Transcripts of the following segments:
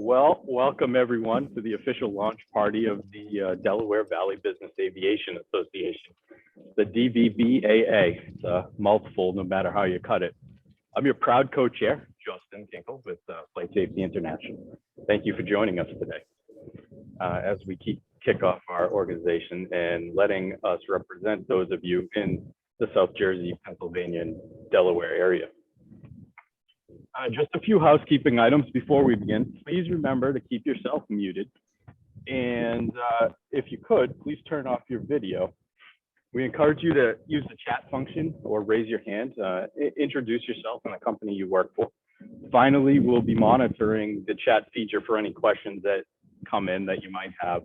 Well, welcome everyone to the official launch party of the Delaware Valley Business Aviation Association, the DVBAA. It's a mouthful no matter how you cut it. I'm your proud co-chair, Justin Kinkle with Flight Safety International. Thank you for joining us today as we kick off our organization and letting us represent those of you in the South Jersey, Pennsylvania, and Delaware area. Just a few housekeeping items before we begin. Please remember to keep yourself muted. And if you could, please turn off your video. We encourage you to use the chat function or raise your hand, introduce yourself and the company you work for. Finally, we'll be monitoring the chat feature for any questions that come in that you might have.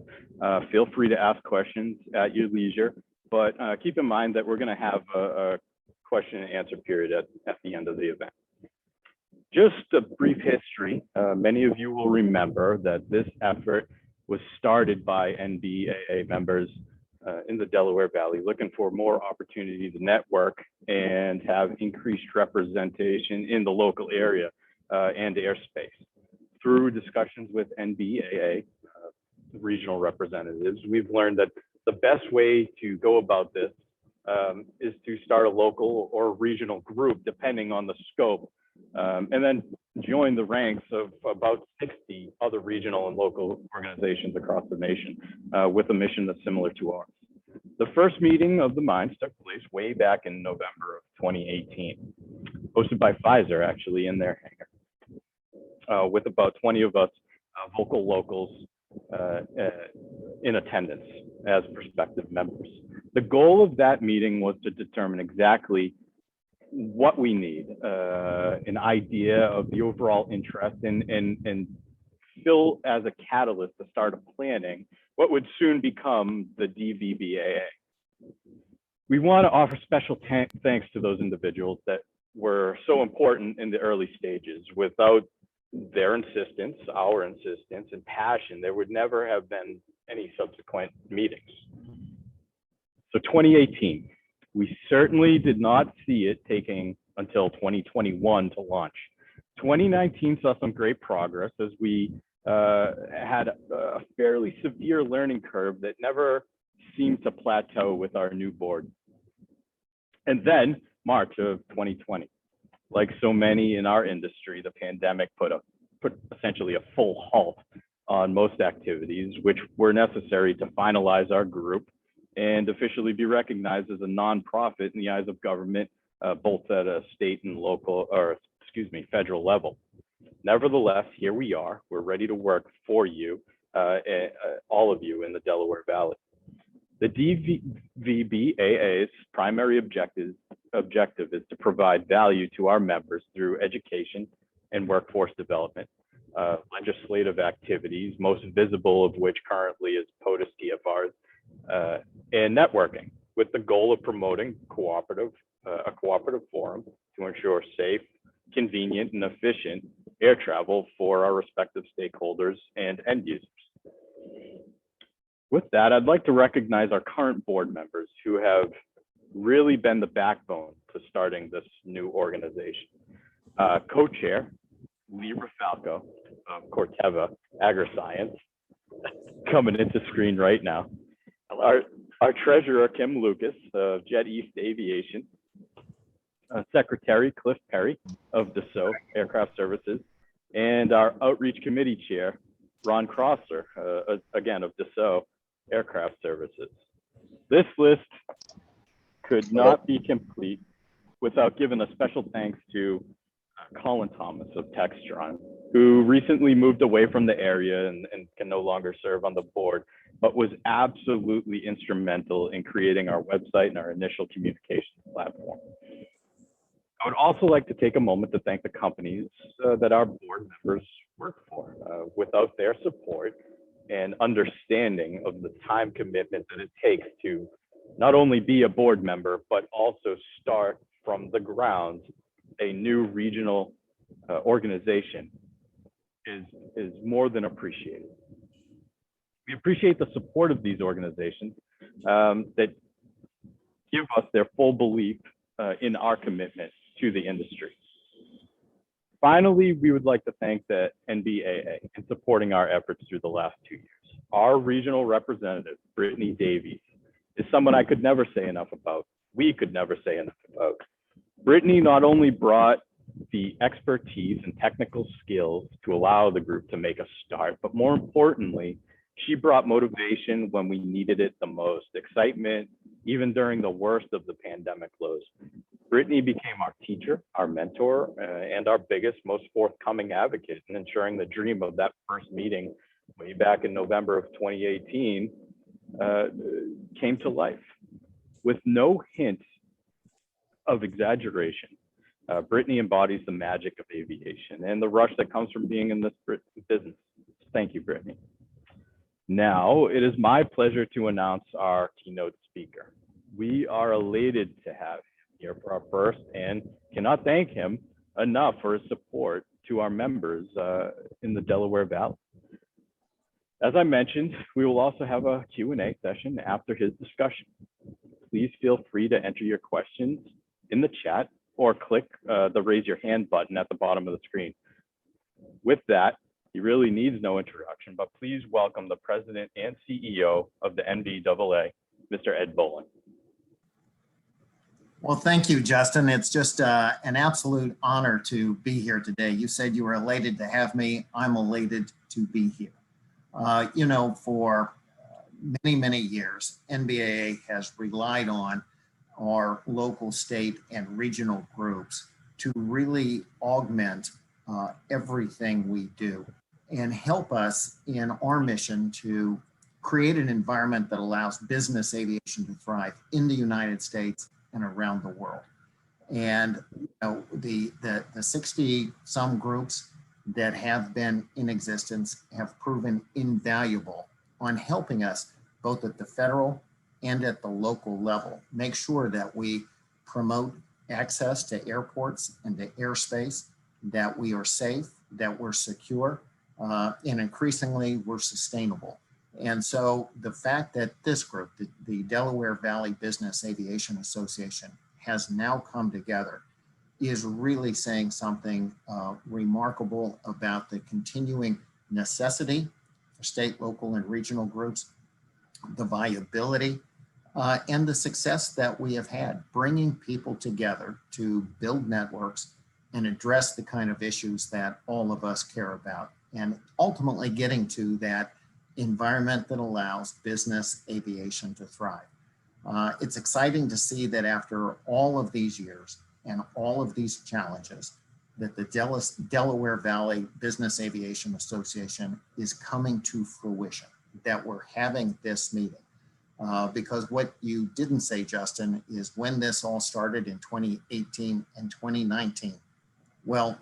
Feel free to ask questions at your leisure, but keep in mind that we're going to have a question and answer period at the end of the event. Just a brief history. Many of you will remember that this effort was started by NBAA members in the Delaware Valley, looking for more opportunity to network and have increased representation in the local area and airspace. Through discussions with NBAA regional representatives, we've learned that the best way to go about this is to start a local or regional group, depending on the scope, and then join the ranks of about 60 other regional and local organizations across the nation with a mission that's similar to ours. The first meeting of the minds took place way back in November of 2018, hosted by Pfizer, actually, in their hangar, with about 20 of us vocal locals in attendance as prospective members. The goal of that meeting was to determine exactly what we need, an idea of the overall interest, and fill as a catalyst to start planning what would soon become the DVBAA. We want to offer special thanks to those individuals that were so important in the early stages. Without their insistence, our insistence, and passion, there would never have been any subsequent meetings. So 2018. We certainly did not see it taking until 2021 to launch. 2019 saw some great progress as we had a fairly severe learning curve that never seemed to plateau with our new board. And then March of 2020, like so many in our industry, the pandemic put essentially a full halt on most activities, which were necessary to finalize our group and officially be recognized as a nonprofit in the eyes of government, both at a state and local, or federal level. Nevertheless, here we are. We're ready to work for you, all of you in the Delaware Valley. The DVBAA's primary objective is to provide value to our members through education and workforce development, legislative activities, most visible of which currently is POTUS TFRs, and networking, with the goal of promoting a cooperative forum to ensure safe, convenient, and efficient air travel for our respective stakeholders and end users. With that, I'd like to recognize our current board members who have really been the backbone to starting this new organization. Co-chair, Lee Rafalco of Corteva Agriscience, coming into screen right now. Our treasurer, Kim Lucas of Jet East Aviation, Secretary Cliff Perry of Dassault Aircraft Services, and our outreach committee chair, Ron Crosser, again of Dassault Aircraft Services. This list could not be complete without giving a special thanks to Colin Thomas of Textron, who recently moved away from the area and can no longer serve on the board, but was absolutely instrumental in creating our website and our initial communications platform. I would also like to take a moment to thank the companies that our board members work for. Without their support and understanding of the time commitment that it takes to not only be a board member, but also start from the ground a new regional organization is more than appreciated. We appreciate the support of these organizations that give us their full belief in our commitment to the industry. Finally, we would like to thank the NBAA in supporting our efforts through the last 2 years. Our regional representative, Brittany Davies, is someone I could never say enough about. We could never say enough about. Brittany not only brought the expertise and technical skills to allow the group to make a start, but more importantly, she brought motivation when we needed it the most, excitement, even during the worst of the pandemic lows. Brittany became our teacher, our mentor, and our biggest, most forthcoming advocate in ensuring the dream of that first meeting way back in November of 2018 came to life. With no hint of exaggeration, Brittany embodies the magic of aviation and the rush that comes from being in this business. Thank you, Brittany. Now, it is my pleasure to announce our keynote speaker. We are elated to have him here for our first and cannot thank him enough for his support to our members in the Delaware Valley. As I mentioned, we will also have a Q&A session after his discussion. Please feel free to enter your questions in the chat or click the raise your hand button at the bottom of the screen. With that, he really needs no introduction, but please welcome the President and CEO of the NBAA, Mr. Ed Bolen. Well, thank you, Justin. It's just an absolute honor to be here today. You said you were elated to have me. I'm elated to be here. You know, for many, many years, NBAA has relied on our local, state, and regional groups to really augment everything we do and help us in our mission to create an environment that allows business aviation to thrive in the United States and around the world. And you know, the 60-some groups that have been in existence have proven invaluable on helping us both at the federal and at the local level make sure that we promote access to airports and to airspace, that we are safe, that we're secure, and increasingly we're sustainable. And so the fact that this group, the Delaware Valley Business Aviation Association, has now come together is really saying something remarkable about the continuing necessity for state, local, and regional groups, the viability, and the success that we have had bringing people together to build networks and address the kind of issues that all of us care about, and ultimately getting to that environment that allows business aviation to thrive. It's exciting to see that after all of these years and all of these challenges, that the Delaware Valley Business Aviation Association is coming to fruition, that we're having this meeting. Because what you didn't say, Justin, is when this all started in 2018 and 2019, well,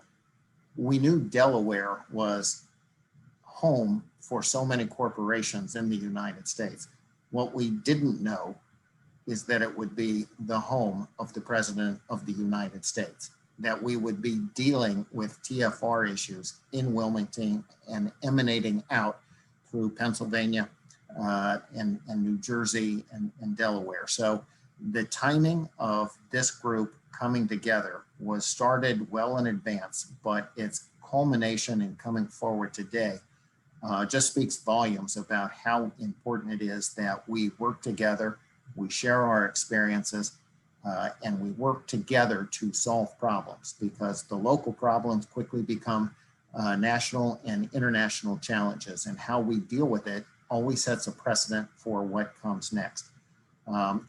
we knew Delaware was home for so many corporations in the United States. What we didn't know is that it would be the home of the President of the United States, that we would be dealing with TFR issues in Wilmington and emanating out through Pennsylvania and New Jersey and Delaware. So the timing of this group coming together was started well in advance, but its culmination in coming forward today just speaks volumes about how important it is that we work together, we share our experiences, and we work together to solve problems, because the local problems quickly become national and international challenges, and how we deal with it always sets a precedent for what comes next.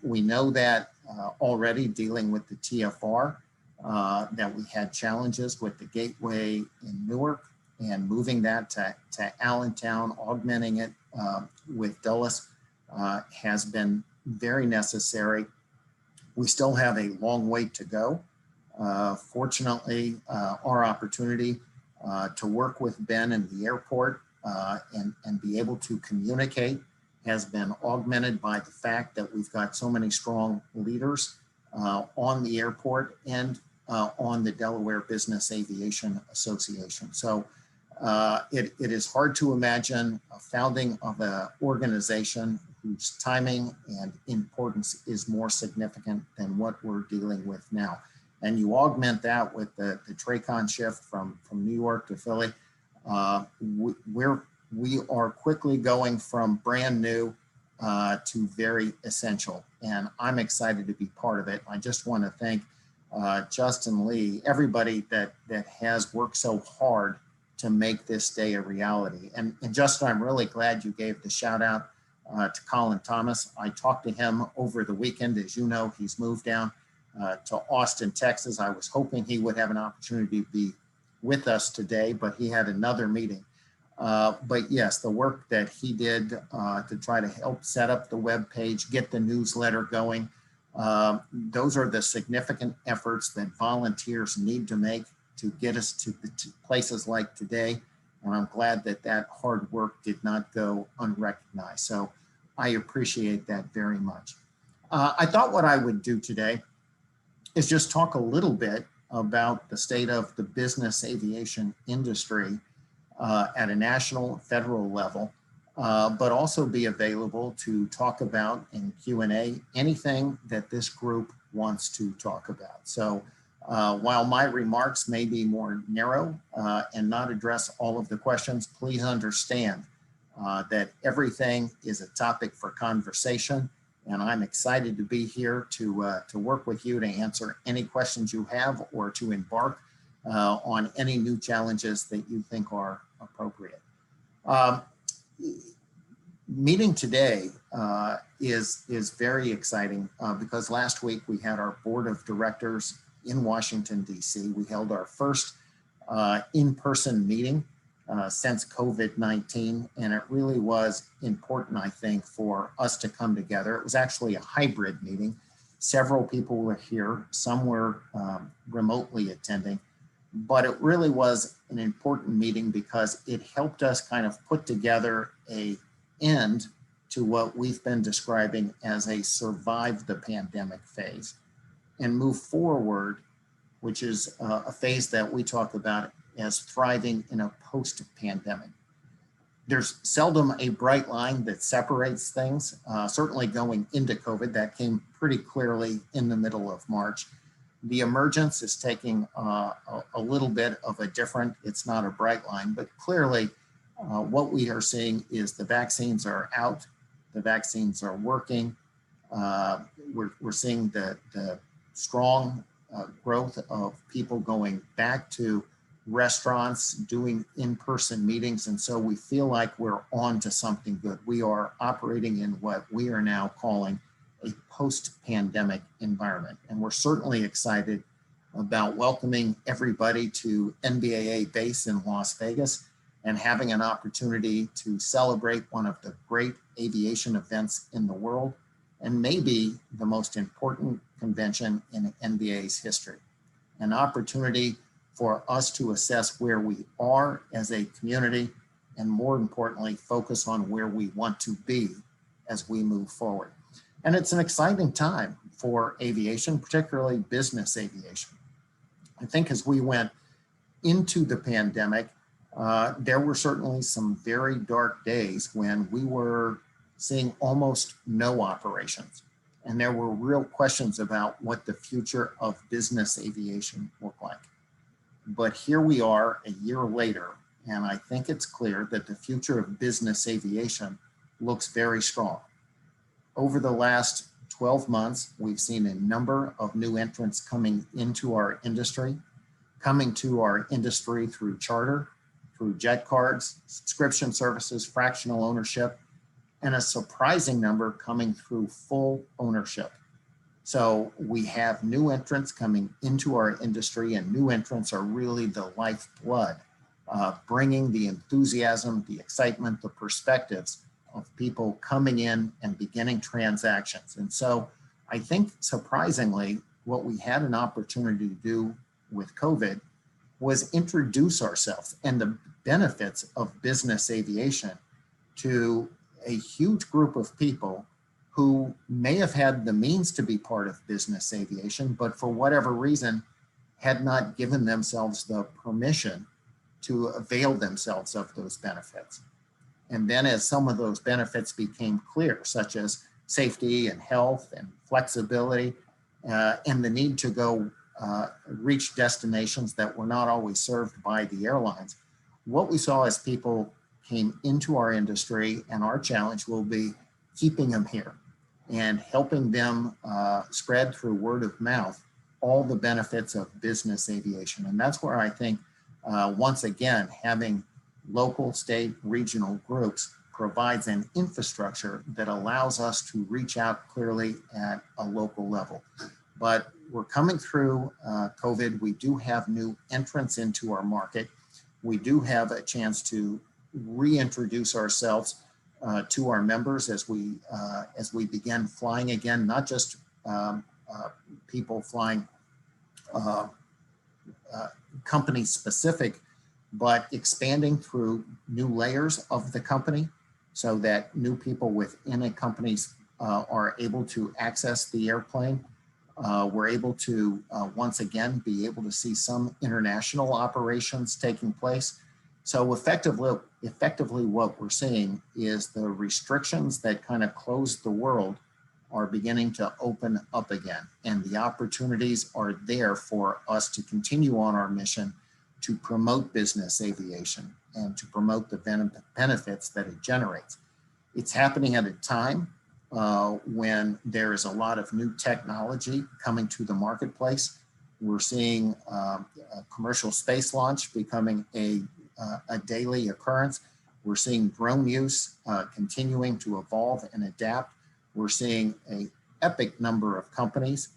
We know that already dealing with the TFR, that we had challenges with the gateway in Newark and moving that to Allentown, augmenting it with Dulles has been very necessary. We still have a long way to go. Fortunately, our opportunity to work with Ben in the airport and be able to communicate has been augmented by the fact that we've got so many strong leaders on the airport and on the Delaware Business Aviation Association. So it is hard to imagine a founding of an organization whose timing and importance is more significant than what we're dealing with now. and you augment that with the TRACON shift from New York to Philly, we are quickly going from brand new to very essential, and I'm excited to be part of it. I just want to thank Justin Lee, everybody that has worked so hard to make this day a reality. And Justin, I'm really glad you gave the shout out to Colin Thomas. I talked to him over the weekend. As you know, he's moved down to Austin, Texas. I was hoping he would have an opportunity to be with us today, but he had another meeting. But yes, the work that he did to try to help set up the web page, get the newsletter going, those are the significant efforts that volunteers need to make to get us to places like today. And I'm glad that that hard work did not go unrecognized. So I appreciate that very much. I thought what I would do today is just talk a little bit about the state of the business aviation industry at a national, federal level, but also be available to talk about in Q&A anything that this group wants to talk about. So while my remarks may be more narrow and not address all of the questions, please understand that everything is a topic for conversation, and I'm excited to be here to work with you to answer any questions you have or to embark on any new challenges that you think are appropriate. Meeting today is very exciting because last week we had our board of directors in Washington, D.C. We held our first in-person meeting since COVID-19, and it really was important, I think, for us to come together. It was actually a hybrid meeting. Several people were here, some were remotely attending, but it really was an important meeting because it helped us kind of put together an end to what we've been describing as a survive the pandemic phase and move forward, which is a phase that we talk about as thriving in a post-pandemic. There's seldom a bright line that separates things. Certainly going into COVID, that came pretty clearly in the middle of March. The emergence is taking a little bit of a different, it's not a bright line, but clearly what we are seeing is the vaccines are out, the vaccines are working. We're seeing the strong growth of people going back to restaurants, doing in-person meetings. And so we feel like we're on to something good. We are operating in what we are now calling a post-pandemic environment. And we're certainly excited about welcoming everybody to NBAA base in Las Vegas and having an opportunity to celebrate one of the great aviation events in the world, and maybe the most important convention in NBAA's history. An opportunity for us to assess where we are as a community, and more importantly, focus on where we want to be as we move forward. And it's an exciting time for aviation, particularly business aviation. I think as we went into the pandemic, there were certainly some very dark days when we were seeing almost no operations. And there were real questions about what the future of business aviation looked like. But here we are a year later, and I think it's clear that the future of business aviation looks very strong. Over the last 12 months, we've seen a number of new entrants coming into our industry, coming to our industry through charter, through jet cards, subscription services, fractional ownership, and a surprising number coming through full ownership. So we have new entrants coming into our industry, and new entrants are really the lifeblood, bringing the enthusiasm, the excitement, the perspectives of people coming in and beginning transactions. And so I think surprisingly, what we had an opportunity to do with COVID was introduce ourselves and the benefits of business aviation to a huge group of people who may have had the means to be part of business aviation, but for whatever reason had not given themselves the permission to avail themselves of those benefits. And then as some of those benefits became clear, such as safety and health and flexibility, and the need to go reach destinations that were not always served by the airlines. What we saw as people came into our industry, and our challenge will be keeping them here and helping them spread through word of mouth all the benefits of business aviation. And that's where I think, once again, having local, state, regional groups provides an infrastructure that allows us to reach out clearly at a local level. But we're coming through COVID. We do have new entrants into our market. We do have a chance to reintroduce ourselves to our members as we begin flying again, not just people flying company specific, but expanding through new layers of the company so that new people within a company are able to access the airplane. We're able to, once again, be able to see some international operations taking place. So effectively what we're seeing is the restrictions that kind of closed the world are beginning to open up again. And the opportunities are there for us to continue on our mission to promote business aviation and to promote the benefits that it generates. It's happening at a time when there is a lot of new technology coming to the marketplace. We're seeing a commercial space launch becoming a daily occurrence. We're seeing drone use continuing to evolve and adapt. We're seeing an epic number of companies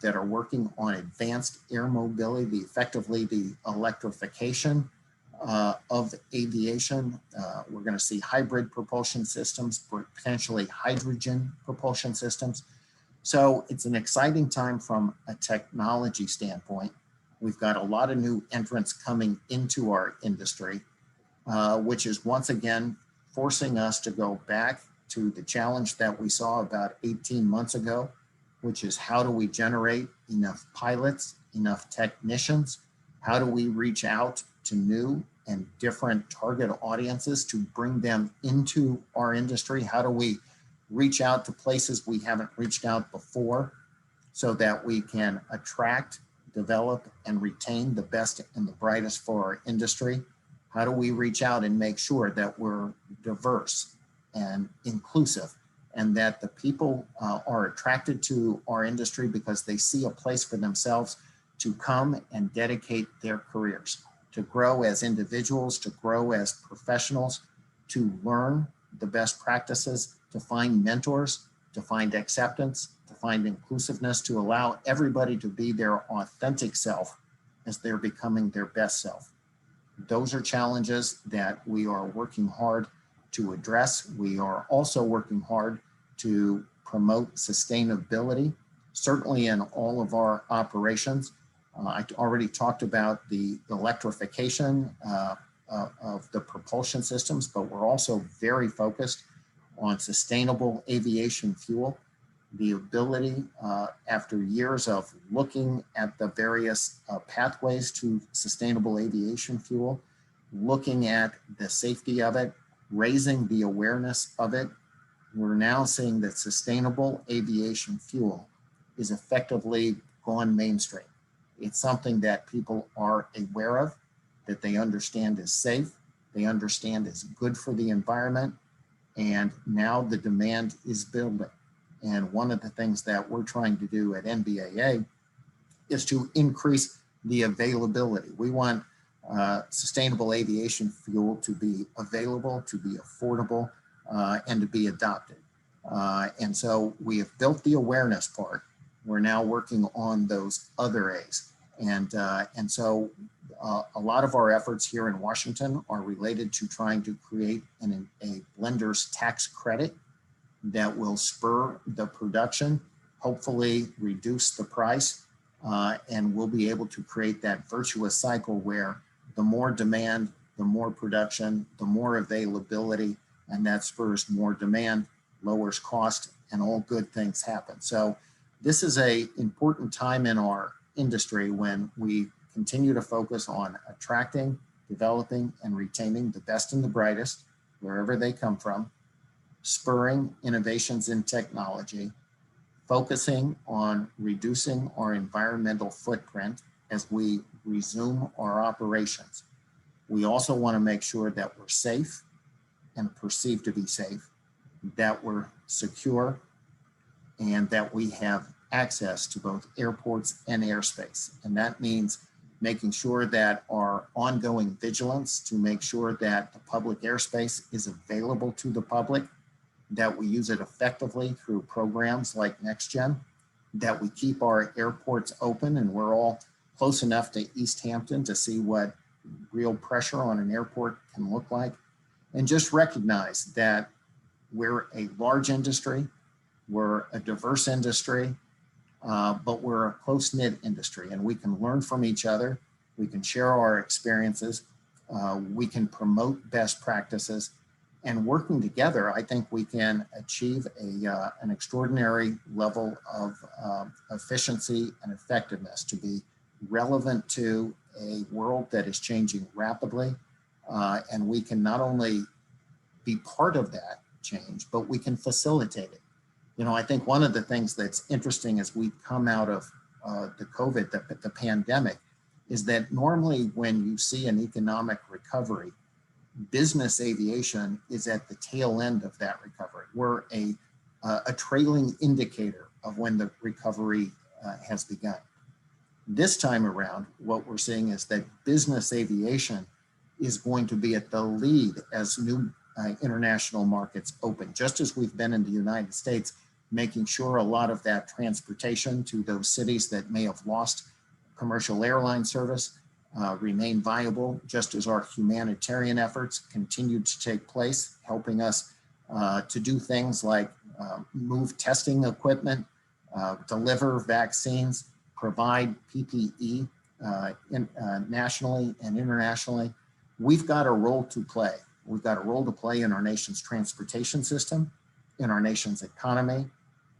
that are working on advanced air mobility, effectively the electrification of aviation. We're going to see hybrid propulsion systems, potentially hydrogen propulsion systems. So it's an exciting time from a technology standpoint. We've got a lot of new entrants coming into our industry, which is once again forcing us to go back to the challenge that we saw about 18 months ago, which is how do we generate enough pilots, enough technicians? How do we reach out to new and different target audiences to bring them into our industry? How do we reach out to places we haven't reached out before so that we can attract, develop, and retain the best and the brightest for our industry? How do we reach out and make sure that we're diverse and inclusive, and that the people are attracted to our industry because they see a place for themselves to come and dedicate their careers, to grow as individuals, to grow as professionals, to learn the best practices, to find mentors, to find acceptance, to find inclusiveness, to allow everybody to be their authentic self as they're becoming their best self. Those are challenges that we are working hard to address. We are also working hard to promote sustainability, certainly in all of our operations. I already talked about the electrification of the propulsion systems, but we're also very focused on sustainable aviation fuel. The ability, after years of looking at the various pathways to sustainable aviation fuel, looking at the safety of it, raising the awareness of it, we're now seeing that sustainable aviation fuel is effectively gone mainstream. It's something that people are aware of, that they understand is safe, they understand is good for the environment, and now the demand is building. And one of the things that we're trying to do at NBAA is to increase the availability. We want sustainable aviation fuel to be available, to be affordable, and to be adopted. And so we have built the awareness part. We're now working on those other A's. And so a lot of our efforts here in Washington are related to trying to create a blender's tax credit that will spur the production, hopefully reduce the price, and we'll be able to create that virtuous cycle where the more demand, the more production, the more availability, and that spurs more demand, lowers cost, and all good things happen. So this is an important time in our industry when we continue to focus on attracting, developing, and retaining the best and the brightest, wherever they come from, spurring innovations in technology, focusing on reducing our environmental footprint as we resume our operations. We also want to make sure that we're safe and perceived to be safe, that we're secure, and that we have access to both airports and airspace. And that means making sure that our ongoing vigilance to make sure that the public airspace is available to the public, that we use it effectively through programs like NextGen, that we keep our airports open, and we're all close enough to East Hampton to see what real pressure on an airport can look like. And just recognize that we're a large industry, we're a diverse industry, but we're a close-knit industry, and we can learn from each other. We can share our experiences. We can promote best practices, and working together, I think we can achieve an extraordinary level of efficiency and effectiveness to be relevant to a world that is changing rapidly. And we can not only be part of that change, but we can facilitate it. You know, I think one of the things that's interesting as we come out of the COVID, the pandemic, is that normally when you see an economic recovery, business aviation is at the tail end of that recovery. We're a trailing indicator of when the recovery has begun. This time around, what we're seeing is that business aviation is going to be at the lead as new international markets open, just as we've been in the United States, making sure a lot of that transportation to those cities that may have lost commercial airline service remain viable, just as our humanitarian efforts continue to take place, helping us to do things like move testing equipment, deliver vaccines, provide PPE nationally and internationally. We've got a role to play. We've got a role to play in our nation's transportation system, in our nation's economy,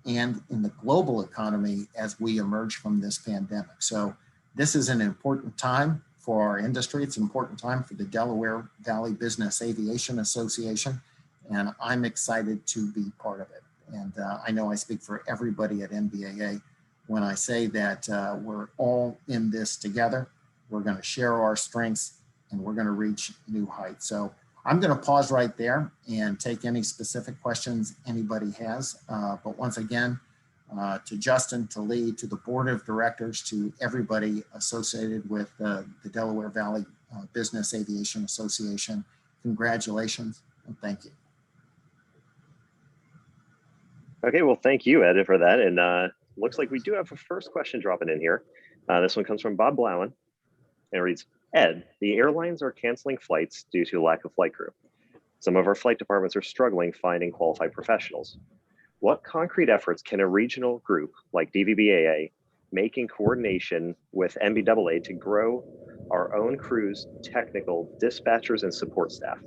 and in the global economy as we emerge from this pandemic. So this is an important time for our industry. It's an important time for the Delaware Valley Business Aviation Association, and I'm excited to be part of it. And I know I speak for everybody at NBAA when I say that we're all in this together. We're going to share our strengths, and we're going to reach new heights. So I'm going to pause right there and take any specific questions anybody has. But once again, to Justin, to Lee, to the board of directors, to everybody associated with the Delaware Valley Business Aviation Association, congratulations and thank you. Okay, well, thank you, Ed, for that. And looks like we do have a first question dropping in here. This one comes from Bob Blowen, and it reads, Ed, the airlines are canceling flights due to lack of flight crew. Some of our flight departments are struggling finding qualified professionals. What concrete efforts can a regional group like DVBAA make in coordination with NBAA to grow our own crew's technical dispatchers and support staff?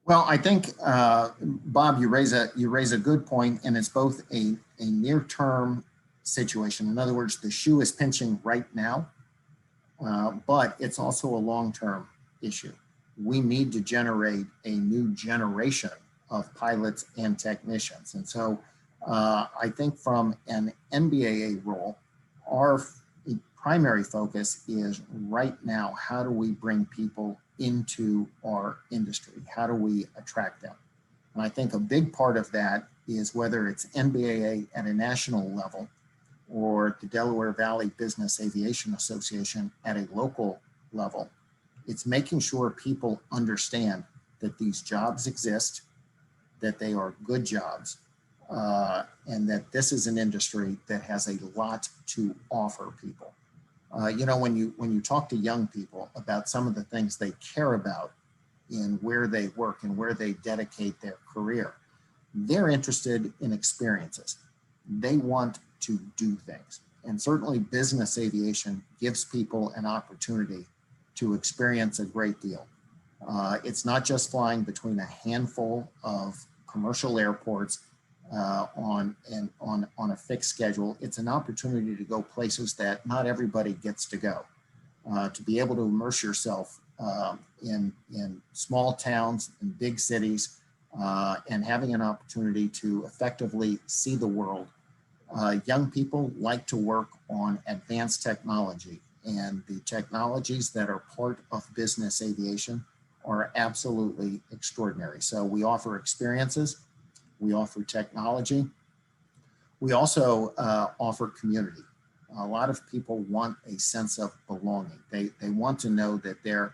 Well, I think, Bob, you raise a good point, and it's both a near-term situation. In other words, the shoe is pinching right now, but it's also a long-term issue. We need to generate a new generation of pilots and technicians. And so I think from an NBAA role, our primary focus is right now, how do we bring people into our industry? How do we attract them? And I think a big part of that is whether it's NBAA at a national level or the Delaware Valley Business Aviation Association at a local level, it's making sure people understand that these jobs exist, that they are good jobs, and that this is an industry that has a lot to offer people. You know, when you talk to young people about some of the things they care about in where they work and where they dedicate their career, they're interested in experiences. They want to do things. And certainly business aviation gives people an opportunity to experience a great deal. It's not just flying between a handful of commercial airports on a fixed schedule. It's an opportunity to go places that not everybody gets to go. To be able to immerse yourself in small towns and big cities, and having an opportunity to effectively see the world Young people like to work on advanced technology, and the technologies that are part of business aviation are absolutely extraordinary. So we offer experiences, we offer technology, we also offer community. A lot of people want a sense of belonging. They want to know that there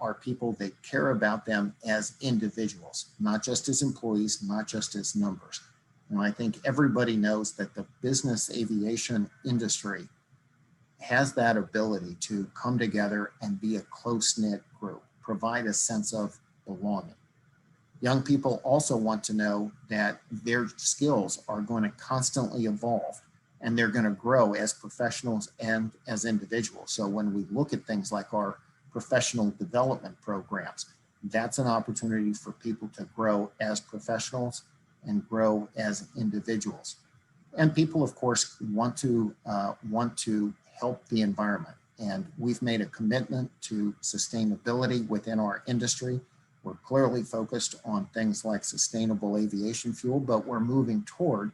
are people that care about them as individuals, not just as employees, not just as numbers. And I think everybody knows that the business aviation industry has that ability to come together and be a close-knit group, provide a sense of belonging. Young people also want to know that their skills are going to constantly evolve and they're going to grow as professionals and as individuals. So when we look at things like our professional development programs, that's an opportunity for people to grow as professionals and grow as individuals. And people, of course, want to help the environment. And we've made a commitment to sustainability within our industry. We're clearly focused on things like sustainable aviation fuel, but we're moving toward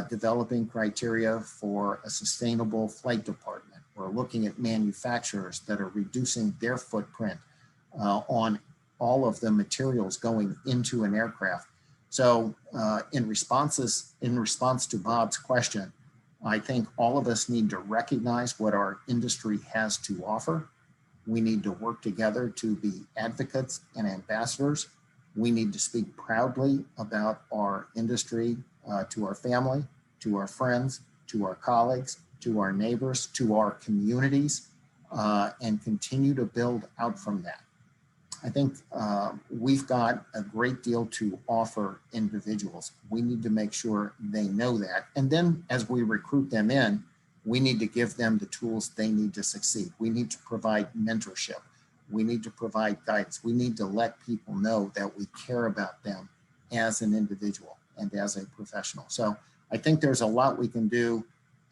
developing criteria for a sustainable flight department. We're looking at manufacturers that are reducing their footprint on all of the materials going into an aircraft. So in response to Bob's question, I think all of us need to recognize what our industry has to offer. We need to work together to be advocates and ambassadors. We need to speak proudly about our industry to our family, to our friends, to our colleagues, to our neighbors, to our communities, and continue to build out from that. I think we've got a great deal to offer individuals. We need to make sure they know that. And then as we recruit them in, we need to give them the tools they need to succeed. We need to provide mentorship. We need to provide guidance. We need to let people know that we care about them as an individual and as a professional. So I think there's a lot we can do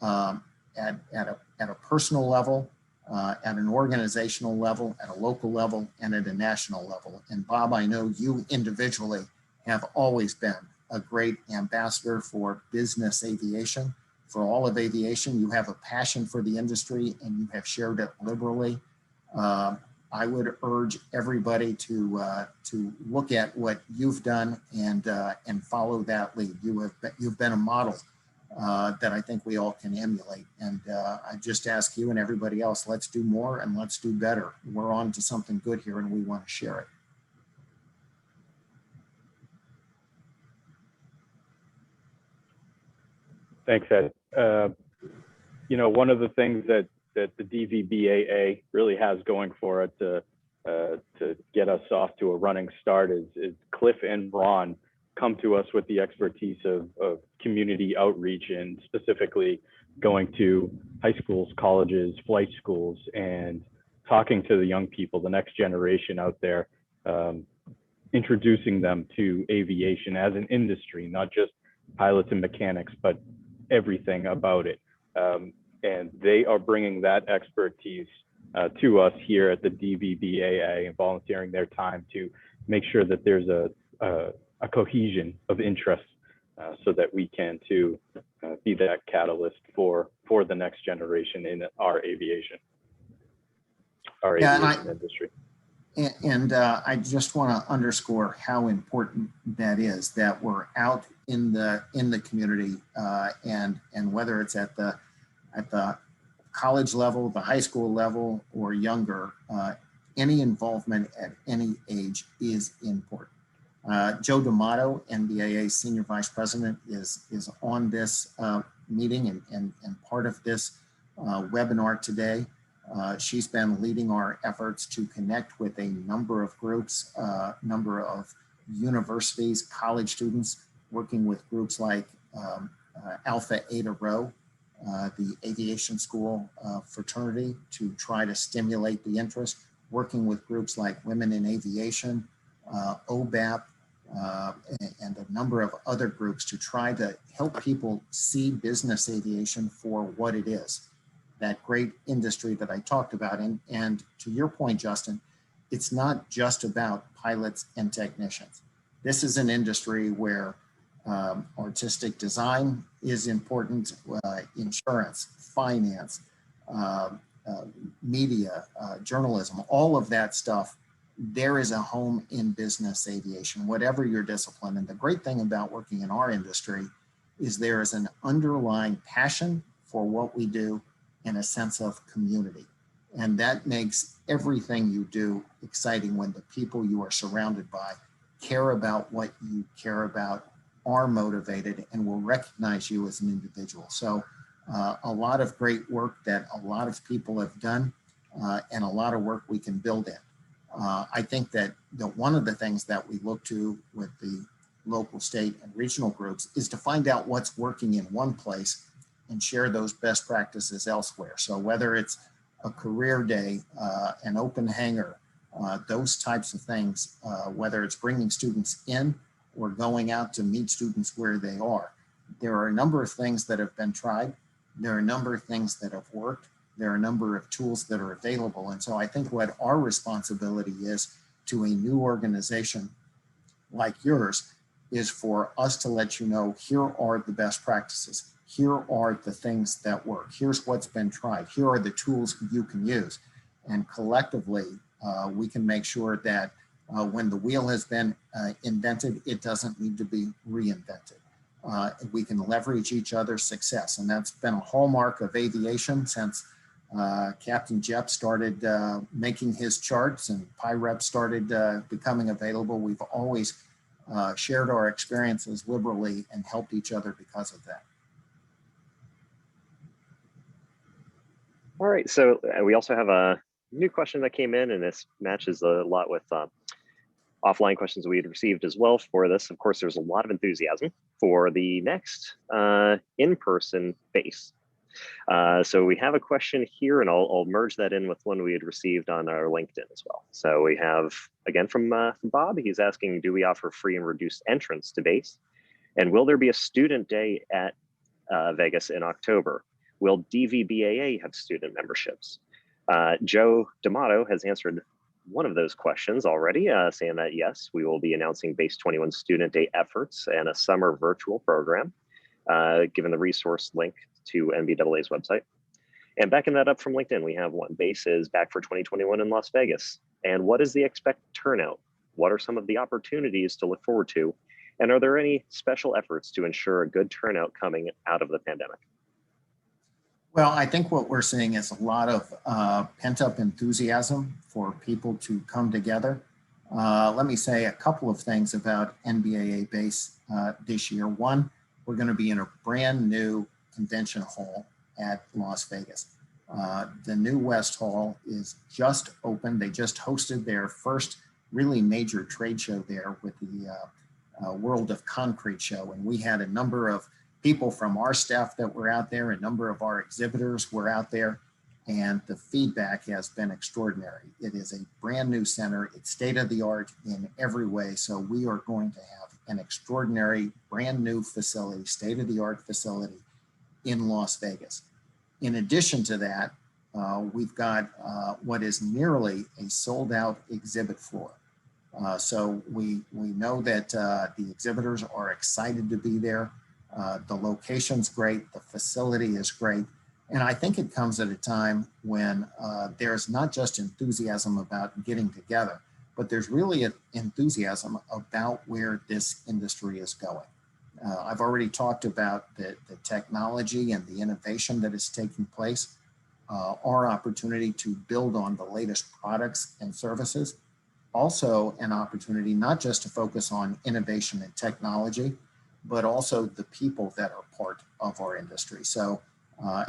at a personal level, at an organizational level, at a local level, and at a national level. And Bob, I know you individually have always been a great ambassador for business aviation, for all of aviation. You have a passion for the industry and you have shared it liberally. I would urge everybody to look at what you've done and follow that lead. You've been a model that I think we all can emulate. And I just ask you and everybody else, let's do more and let's do better. We're on to something good here and we want to share it. Thanks, Ed. You know, one of the things that the DVBAA really has going for it to get us off to a running start is Cliff and Ron come to us with the expertise of community outreach and specifically going to high schools, colleges, flight schools, and talking to the young people, the next generation out there, introducing them to aviation as an industry, not just pilots and mechanics, but everything about it. And they are bringing that expertise to us here at the DVBAA and volunteering their time to make sure that there's a cohesion of interest so that we can too be that catalyst for the next generation in our aviation industry. And I just want to underscore how important that is, that we're out in the community and whether it's at the college level, the high school level, or younger, any involvement at any age is important. Joe D'Amato, NBAA Senior Vice President, is on this meeting and part of this webinar today. She's been leading our efforts to connect with a number of groups, number of universities, college students, working with groups like Alpha Eta Rho, the aviation school fraternity, to try to stimulate the interest, working with groups like Women in Aviation, OBAP, and a number of other groups to try to help people see business aviation for what it is, that great industry that I talked about. And to your point, Justin, it's not just about pilots and technicians. This is an industry where Artistic design is important, insurance, finance, media, journalism, all of that stuff. There is a home in business aviation, whatever your discipline. And the great thing about working in our industry is there is an underlying passion for what we do and a sense of community. And that makes everything you do exciting when the people you are surrounded by care about what you care about, are motivated, and will recognize you as an individual. So a lot of great work that a lot of people have done and a lot of work we can build in. I think that one of the things that we look to with the local, state, and regional groups is to find out what's working in one place and share those best practices elsewhere. So whether it's a career day, an open hangar, those types of things, whether it's bringing students in or going out to meet students where they are. There are a number of things that have been tried. There are a number of things that have worked. There are a number of tools that are available. And so I think what our responsibility is to a new organization like yours is for us to let you know, here are the best practices. Here are the things that work. Here's what's been tried. Here are the tools you can use. And collectively, we can make sure that when the wheel has been invented, it doesn't need to be reinvented. We can leverage each other's success. And that's been a hallmark of aviation since Captain Jepp started making his charts and PIREP started becoming available. We've always shared our experiences liberally and helped each other because of that. All right, so we also have a new question that came in, and this matches a lot with offline questions we had received as well for this. Of course, there's a lot of enthusiasm for the next in-person base. So we have a question here, and I'll merge that in with one we had received on our LinkedIn as well. So we have, again, from Bob, he's asking, do we offer free and reduced entrance to base? And will there be a student day at Vegas in October? Will DVBAA have student memberships? Joe D'Amato has answered one of those questions already, saying that yes, we will be announcing Base 21 Student Day efforts and a summer virtual program, given the resource link to NBAA's website. And backing that up from LinkedIn, we have one. Base is back for 2021 in Las Vegas. And what is the expected turnout? What are some of the opportunities to look forward to? And are there any special efforts to ensure a good turnout coming out of the pandemic? Well, I think what we're seeing is a lot of pent-up enthusiasm for people to come together. Let me say a couple of things about NBAA Base this year. One, we're going to be in a brand new convention hall at Las Vegas. The new West Hall is just open. They just hosted their first really major trade show there with the World of Concrete show. And we had a number of people from our staff that were out there, a number of our exhibitors were out there, and the feedback has been extraordinary. It is a brand new center. It's state of the art in every way. So we are going to have an extraordinary brand new facility, state of the art facility in Las Vegas. In addition to that, we've got what is nearly a sold out exhibit floor. So we know that the exhibitors are excited to be there. The location's great, the facility is great. And I think it comes at a time when there's not just enthusiasm about getting together, but there's really an enthusiasm about where this industry is going. I've already talked about the technology and the innovation that is taking place, our opportunity to build on the latest products and services, also an opportunity not just to focus on innovation and technology, but also the people that are part of our industry. So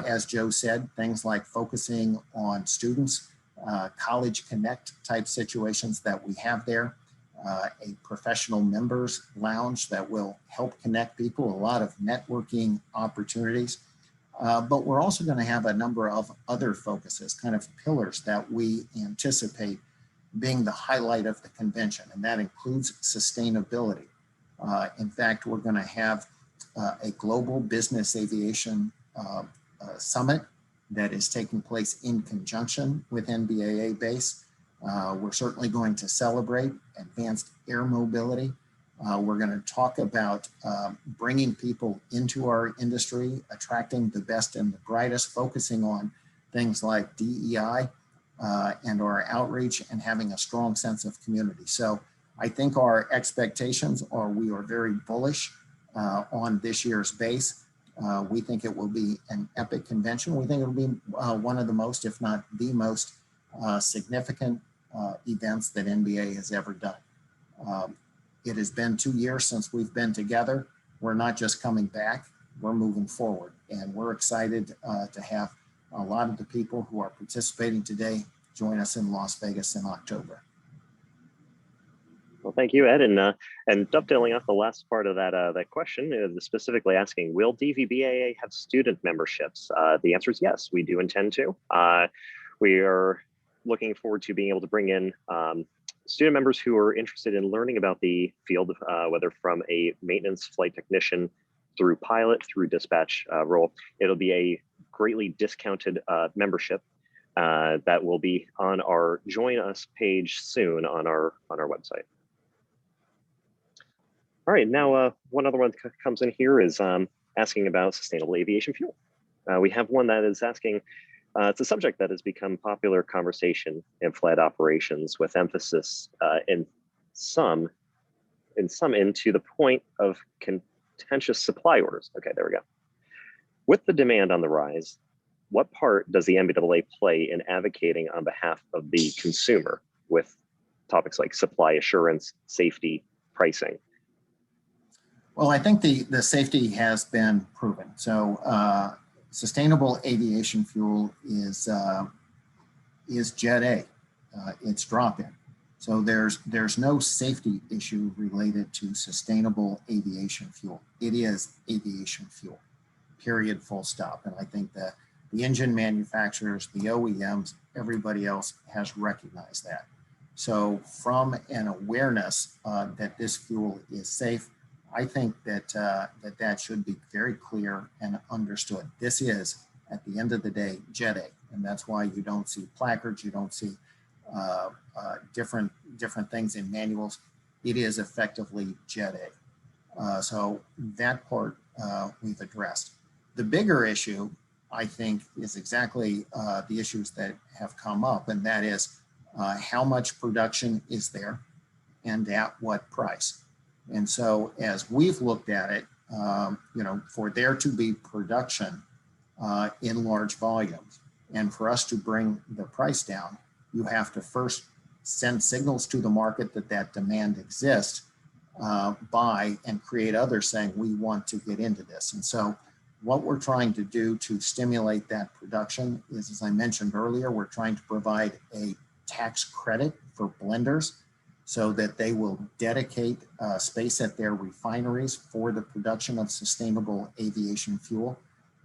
as Joe said, things like focusing on students, College Connect type situations that we have there, a professional members lounge that will help connect people, a lot of networking opportunities. But we're also going to have a number of other focuses, kind of pillars that we anticipate being the highlight of the convention, and that includes sustainability. In fact, we're going to have a global business aviation summit that is taking place in conjunction with NBAA Base. We're certainly going to celebrate advanced air mobility. We're going to talk about bringing people into our industry, attracting the best and the brightest, focusing on things like DEI and our outreach, and having a strong sense of community. So I think our expectations are we are very bullish on this year's base. We think it will be an epic convention. We think it will be one of the most, if not the most, significant events that NBA has ever done. It has been 2 years since we've been together. We're not just coming back, we're moving forward. And we're excited to have a lot of the people who are participating today join us in Las Vegas in October. Well, thank you, Ed. And dovetailing off the last part of that question, specifically asking, will DVBAA have student memberships? The answer is yes, we do intend to. We are looking forward to being able to bring in student members who are interested in learning about the field, whether from a maintenance flight technician through pilot, through dispatch role. It'll be a greatly discounted membership that will be on our Join Us page soon on our website. All right, now one other one comes in here is asking about sustainable aviation fuel. We have one that is asking, it's a subject that has become popular conversation in flight operations, with emphasis in some into the point of contentious supply orders. Okay, there we go. With the demand on the rise, what part does the NBAA play in advocating on behalf of the consumer with topics like supply assurance, safety, pricing? Well, I think the safety has been proven. So sustainable aviation fuel is Jet A. It's drop-in. So there's no safety issue related to sustainable aviation fuel. It is aviation fuel, period, full stop. And I think that the engine manufacturers, the OEMs, everybody else has recognized that. So from an awareness that this fuel is safe, I think that that should be very clear and understood. This is, at the end of the day, Jet A, and that's why you don't see placards, you don't see different things in manuals. It is effectively Jet A. So that part we've addressed. The bigger issue, I think, is exactly the issues that have come up, and that is how much production is there and at what price. And so as we've looked at it, for there to be production in large volumes, and for us to bring the price down, you have to first send signals to the market that that demand exists by and create others saying, we want to get into this. And so what we're trying to do to stimulate that production is, as I mentioned earlier, we're trying to provide a tax credit for blenders so that they will dedicate space at their refineries for the production of sustainable aviation fuel,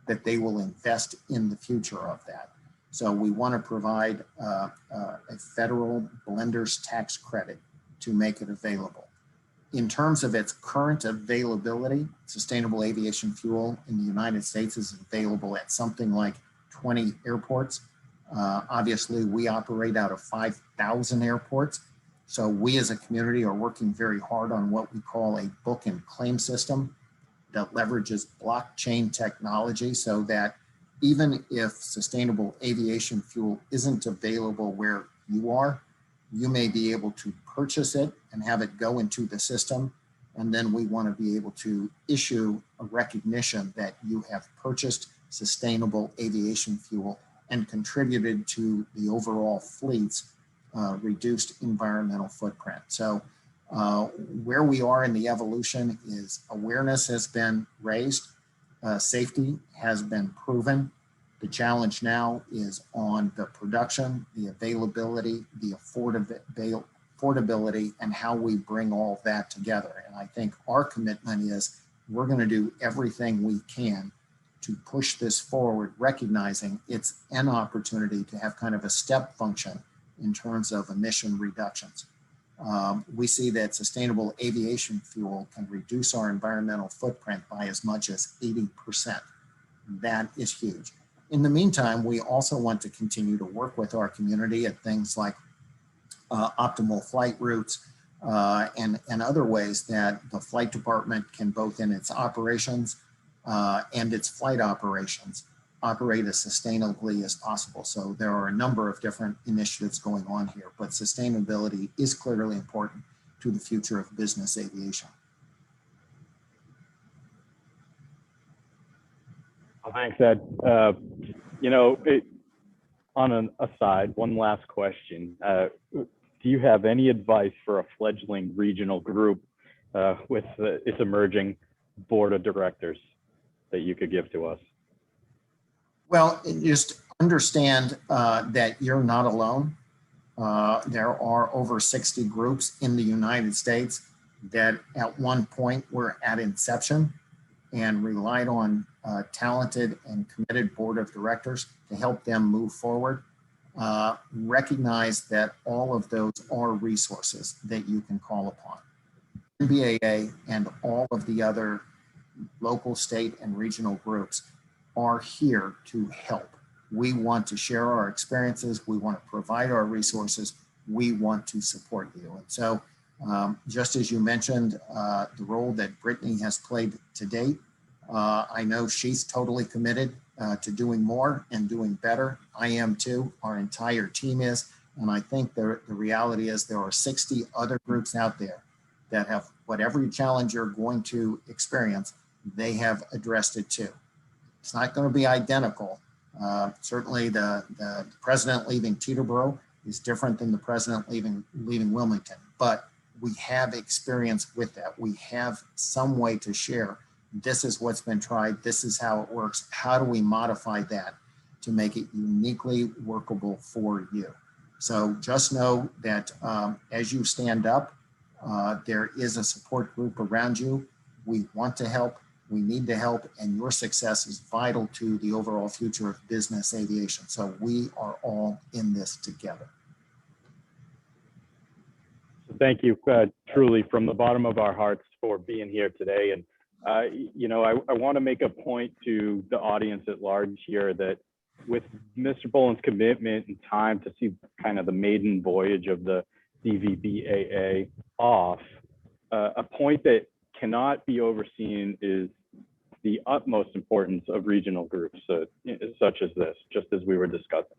that they will invest in the future of that. So we want to provide a federal blenders tax credit to make it available. In terms of its current availability, sustainable aviation fuel in the United States is available at something like 20 airports. Obviously, we operate out of 5,000 airports. So we as a community are working very hard on what we call a book and claim system that leverages blockchain technology so that even if sustainable aviation fuel isn't available where you are, you may be able to purchase it and have it go into the system. And then we want to be able to issue a recognition that you have purchased sustainable aviation fuel and contributed to the overall fleet's reduced environmental footprint. So where we are in the evolution is awareness has been raised, safety has been proven. The challenge now is on the production, the availability, the affordability, and how we bring all that together. And I think our commitment is we're going to do everything we can to push this forward, recognizing it's an opportunity to have kind of a step function in terms of emission reductions. We see that sustainable aviation fuel can reduce our environmental footprint by as much as 80%. That is huge. In the meantime, we also want to continue to work with our community at things like optimal flight routes, and other ways that the flight department can, both in its operations and its flight operations, operate as sustainably as possible. So there are a number of different initiatives going on here, but sustainability is clearly important to the future of business aviation. Well, thanks, Ed. On an aside, one last question. Do you have any advice for a fledgling regional group with its emerging board of directors that you could give to us? Well, just understand that you're not alone. There are over 60 groups in the United States that at one point were at inception and relied on talented and committed board of directors to help them move forward. Recognize that all of those are resources that you can call upon. NBAA and all of the other local, state, and regional groups are here to help. We want to share our experiences. We want to provide our resources. We want to support you. And so just as you mentioned, the role that Brittany has played to date, I know she's totally committed to doing more and doing better. I am too. Our entire team is. And I think the reality is there are 60 other groups out there that have whatever challenge you're going to experience, they have addressed it too. It's not going to be identical. Certainly the president leaving Teterboro is different than the president leaving Wilmington, but we have experience with that. We have some way to share. This is what's been tried. This is how it works. How do we modify that to make it uniquely workable for you? So just know that as you stand up, there is a support group around you. We want to help. We need to help, and your success is vital to the overall future of business aviation. So we are all in this together. Thank you, truly, from the bottom of our hearts for being here today. And I want to make a point to the audience at large here that with Mr. Bolen's commitment and time to see kind of the maiden voyage of the DVBAA off, a point that cannot be overseen is the utmost importance of regional groups such as this, just as we were discussing.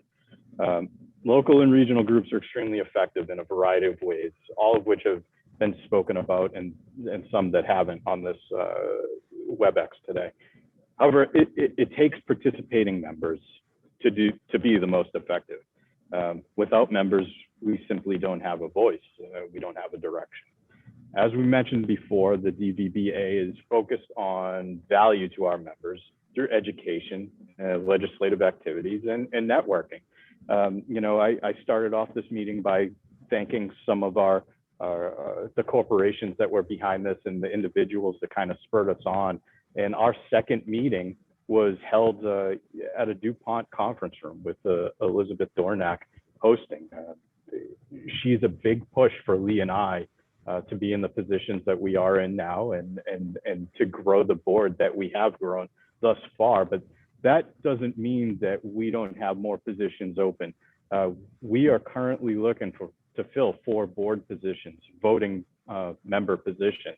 Local and regional groups are extremely effective in a variety of ways, all of which have been spoken about and some that haven't on this WebEx today. However, it takes participating members to be the most effective. Without members, we simply don't have a voice. We don't have a direction. As we mentioned before, the DVBAA is focused on value to our members through education, legislative activities, and networking. I started off this meeting by thanking some of the corporations that were behind this and the individuals that kind of spurred us on. And our second meeting was held at a DuPont conference room with Elizabeth Dornack hosting. She's a big push for Lee and I to be in the positions that we are in now and to grow the board that we have grown thus far. But that doesn't mean that we don't have more positions open. We are currently looking to fill 4 board positions, voting member positions.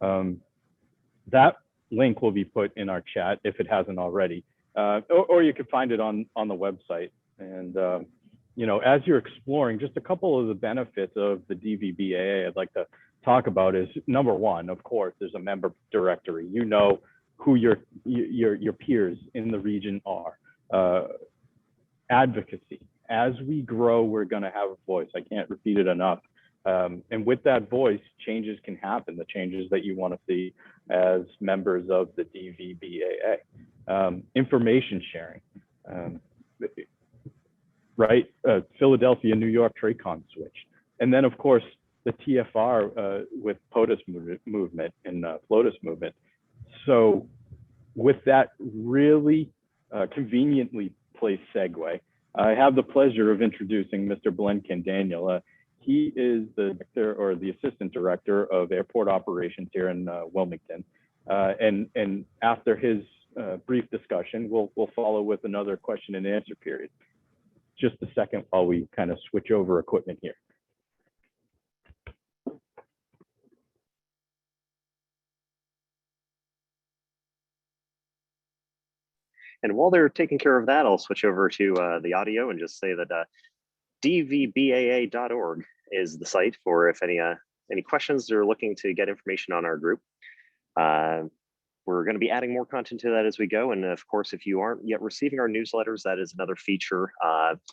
That link will be put in our chat if it hasn't already, or you can find it on the website. And as you're exploring, just a couple of the benefits of the DVBAA I'd like to talk about is, number one, of course, there's a member directory. You know who your peers in the region are. Advocacy. As we grow, we're going to have a voice. I can't repeat it enough. And with that voice, changes can happen, the changes that you want to see as members of the DVBAA. Information sharing. Right? Philadelphia, New York, TRACON switch. And then, of course, the TFR with POTUS movement and FLOTUS movement. So with that really conveniently placed segue, I have the pleasure of introducing Mr. Clendaniel. He is the director or the assistant director of airport operations here in Wilmington. And after his brief discussion, we'll follow with another question and answer period. Just a second while we kind of switch over equipment here. And while they're taking care of that, I'll switch over to the audio and just say that DVBAA.org is the site for if any questions or looking to get information on our group. We're going to be adding more content to that as we go. And of course, if you aren't yet receiving our newsletters, that is another feature.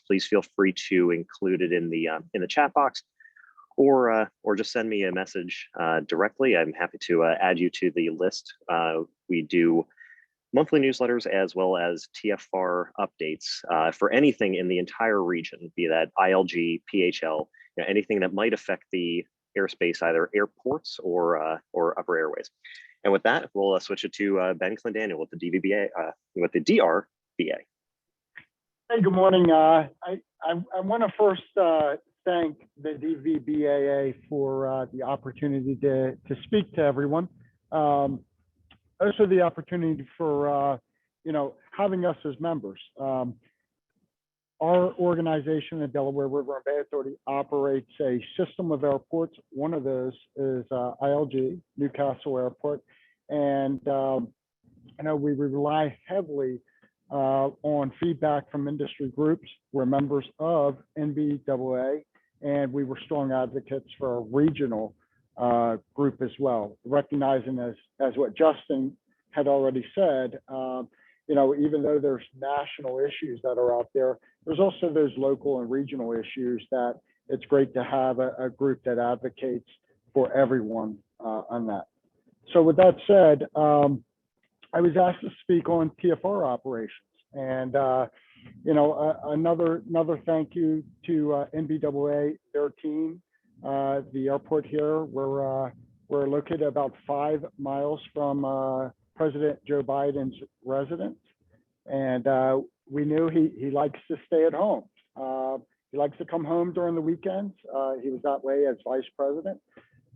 Please feel free to include it in the chat box, or just send me a message directly. I'm happy to add you to the list. We do monthly newsletters as well as TFR updates for anything in the entire region, be that ILG, PHL, anything that might affect the airspace, either airports or upper airways. And with that, we'll switch it to Ben Clendaniel with the DVBA, with the DRBA. Hey, good morning. I want to first thank the DVBAA for the opportunity to speak to everyone. Also the opportunity for having us as members. Our organization, the Delaware River and Bay Authority, operates a system of airports. One of those is ILG, Newcastle Airport. And we rely heavily on feedback from industry groups. We're members of NBAA, and we were strong advocates for a regional group as well, recognizing as what Justin had already said, even though there's national issues that are out there, there's also those local and regional issues that it's great to have a group that advocates for everyone on that. So with that said, I was asked to speak on TFR operations, and another thank you to NBAA, their team, the airport here. We're located about 5 miles from President Joe Biden's residence, and we knew he likes to stay at home. He likes to come home during the weekends. He was that way as vice president.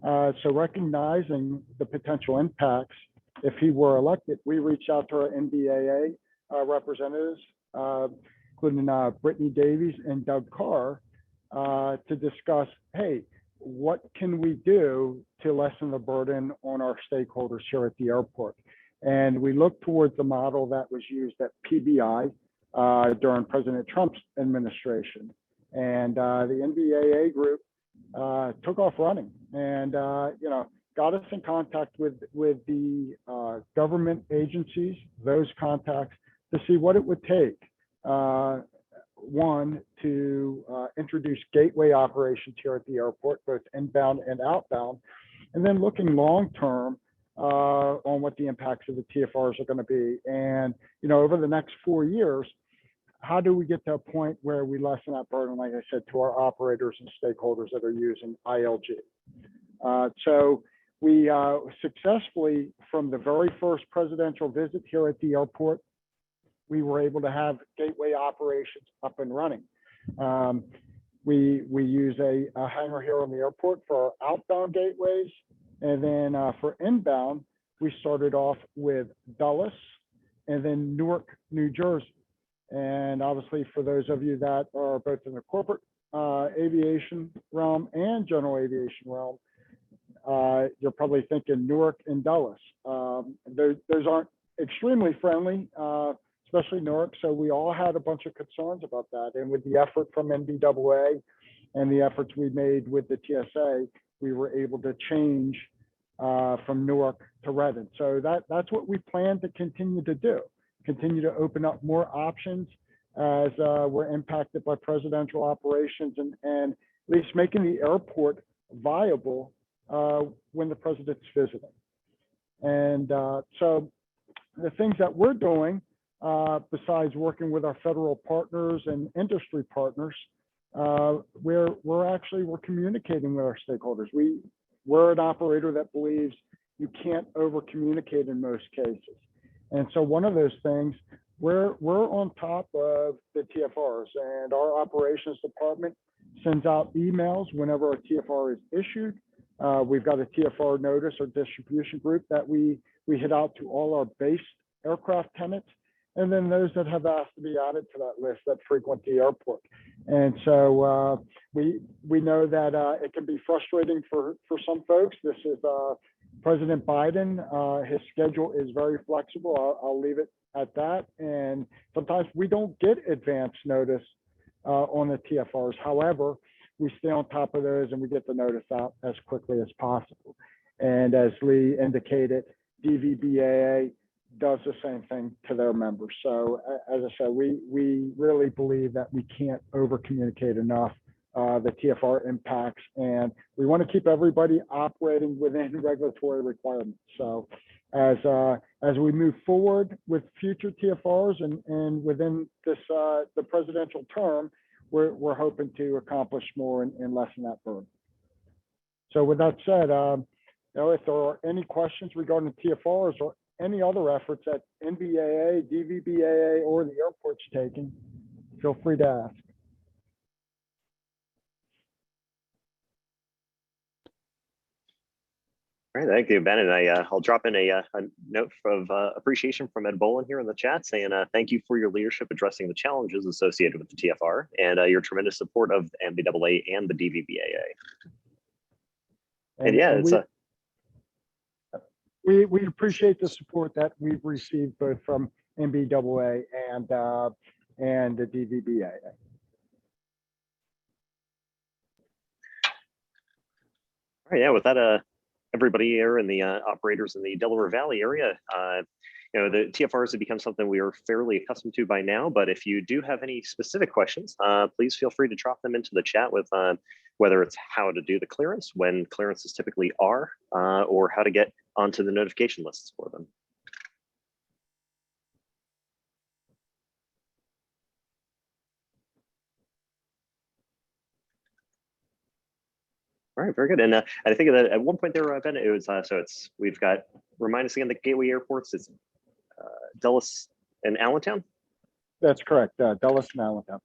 So recognizing the potential impacts if he were elected, we reached out to our NBAA representatives, including Brittany Davies and Doug Carr, to discuss, hey, what can we do to lessen the burden on our stakeholders here at the airport? And we looked towards the model that was used at PBI during President Trump's administration. And the NBAA group took off running and, got us in contact with the government agencies, those contacts, to see what it would take. One, to introduce gateway operations here at the airport, both inbound and outbound, and then looking long-term on what the impacts of the TFRs are going to be. And, over the next 4 years, how do we get to a point where we lessen that burden, like I said, to our operators and stakeholders that are using ILG? So we successfully, from the very first presidential visit here at the airport, we were able to have gateway operations up and running. We use a hangar here on the airport for our outbound gateways. And then for inbound, we started off with Dulles and then Newark, New Jersey. And obviously, for those of you that are both in the corporate aviation realm and general aviation realm, you're probably thinking Newark and Dulles. Those aren't extremely friendly, especially Newark. So we all had a bunch of concerns about that. And with the effort from NBAA and the efforts we made with the TSA, we were able to change from Newark to Redden. So that's what we plan to continue to do, continue to open up more options as we're impacted by presidential operations and at least making the airport viable when the president's visiting. And so the things that we're doing, besides working with our federal partners and industry partners, we're communicating with our stakeholders. We're an operator that believes you can't over communicate in most cases. And so one of those things, we're on top of the TFRs, and our operations department sends out emails whenever a TFR is issued. We've got a TFR notice or distribution group that we hit out to all our base aircraft tenants, and then those that have asked to be added to that list that frequent the airport. And so we know that it can be frustrating for some folks. This is President Biden, his schedule is very flexible. I'll leave it at that. And sometimes we don't get advance notice on the TFRs. However, we stay on top of those and we get the notice out as quickly as possible. And as Lee indicated, DVBAA does the same thing to their members. So as I said, we really believe that we can't over communicate enough the TFR impacts, and we want to keep everybody operating within regulatory requirements. So as we move forward with future TFRs and within this the presidential term, we're hoping to accomplish more and lessen that burden. So with that said, if there are any questions regarding TFRs or any other efforts that NBAA, DVBAA, or the airport's taking, feel free to ask. All right, thank you, Ben. And I'll drop in a note of appreciation from Ed Bolen here in the chat saying thank you for your leadership addressing the challenges associated with the TFR and your tremendous support of NBAA and the DVBAA. And yeah, it's we appreciate the support that we've received both from NBAA and the DVBAA. All right, yeah, with that, everybody here and the operators in the Delaware Valley area, the TFRs have become something we are fairly accustomed to by now, but if you do have any specific questions, please feel free to drop them into the chat with whether it's how to do the clearance, when clearances typically are, or how to get onto the notification lists for them. All right, very good. And I think that at one point there, Ben, it was we've got, remind us again, the gateway airports, it's Dulles and Allentown? That's correct, Dulles and Allentown.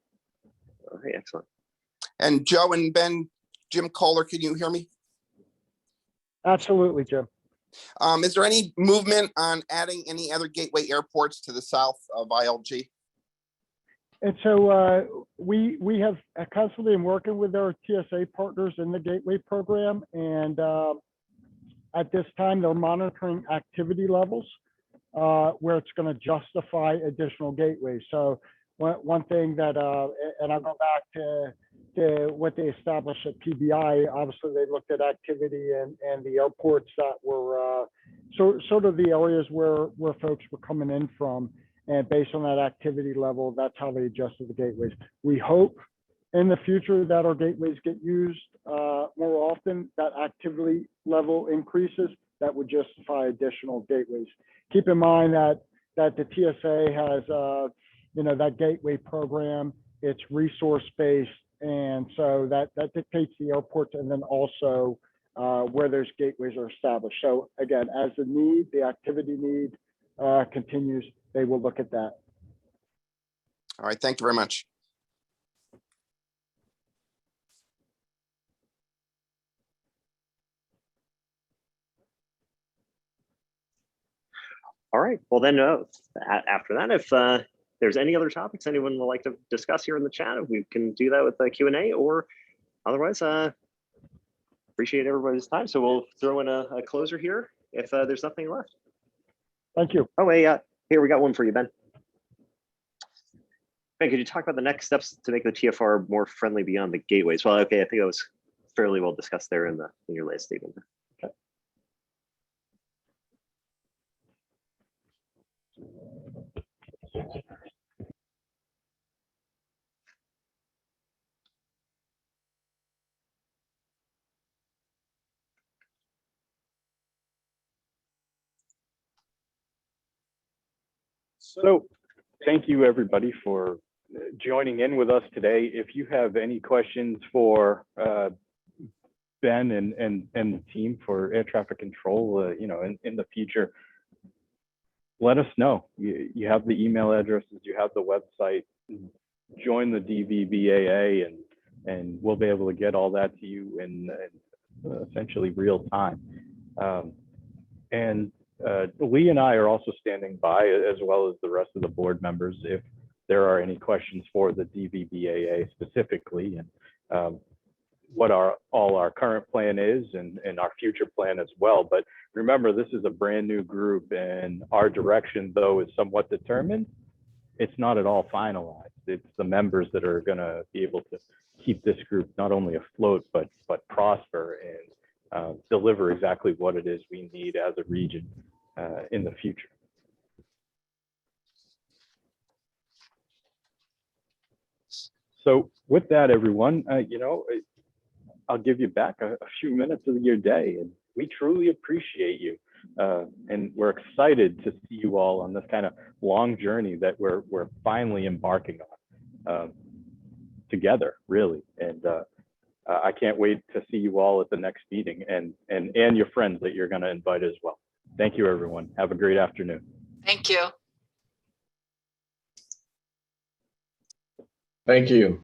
Okay, excellent. And Joe and Ben, Jim Kohler, can you hear me? Absolutely, Jim. Is there any movement on adding any other gateway airports to the south of ILG? And so we have constantly been working with our TSA partners in the Gateway program, and at this time they're monitoring activity levels where it's going to justify additional gateways. So one thing that, and I'll go back to what they established at PBI. Obviously, they looked at activity and the airports that were sort of the areas where folks were coming in from. And based on that activity level, that's how they adjusted the gateways. We hope in the future that our gateways get used more often, that activity level increases, that would justify additional gateways. Keep in mind that the TSA has, that gateway program, it's resource-based, and so that dictates the airports and then also where those gateways are established. So again, as the activity need continues, they will look at that. All right, thank you very much. All right, well then after that, if there's any other topics anyone would like to discuss here in the chat, we can do that with the Q&A, or otherwise, appreciate everybody's time. So we'll throw in a closer here if there's nothing left. Thank you. Oh, hey, here we got one for you, Ben. Ben, could you talk about the next steps to make the TFR more friendly beyond the gateways? Well, okay, I think that was fairly well discussed there in your latest statement. Okay. So thank you, everybody, for joining in with us today. If you have any questions for Ben and the team for air traffic control, in the future, let us know. You have the email addresses, you have the website. Join the DVBAA, and we'll be able to get all that to you in essentially real time. Lee and I are also standing by, as well as the rest of the board members, if there are any questions for the DVBAA specifically. And what all our current plan is and our future plan as well. But remember, this is a brand new group, and our direction, though, is somewhat determined. It's not at all finalized. It's the members that are going to be able to keep this group not only afloat, but prosper and deliver exactly what it is we need as a region in the future. So with that, everyone, I'll give you back a few minutes of your day, and we truly appreciate you. And we're excited to see you all on this kind of long journey that we're finally embarking on together, really. And I can't wait to see you all at the next meeting, and your friends that you're going to invite as well. Thank you, everyone. Have a great afternoon. Thank you. Thank you.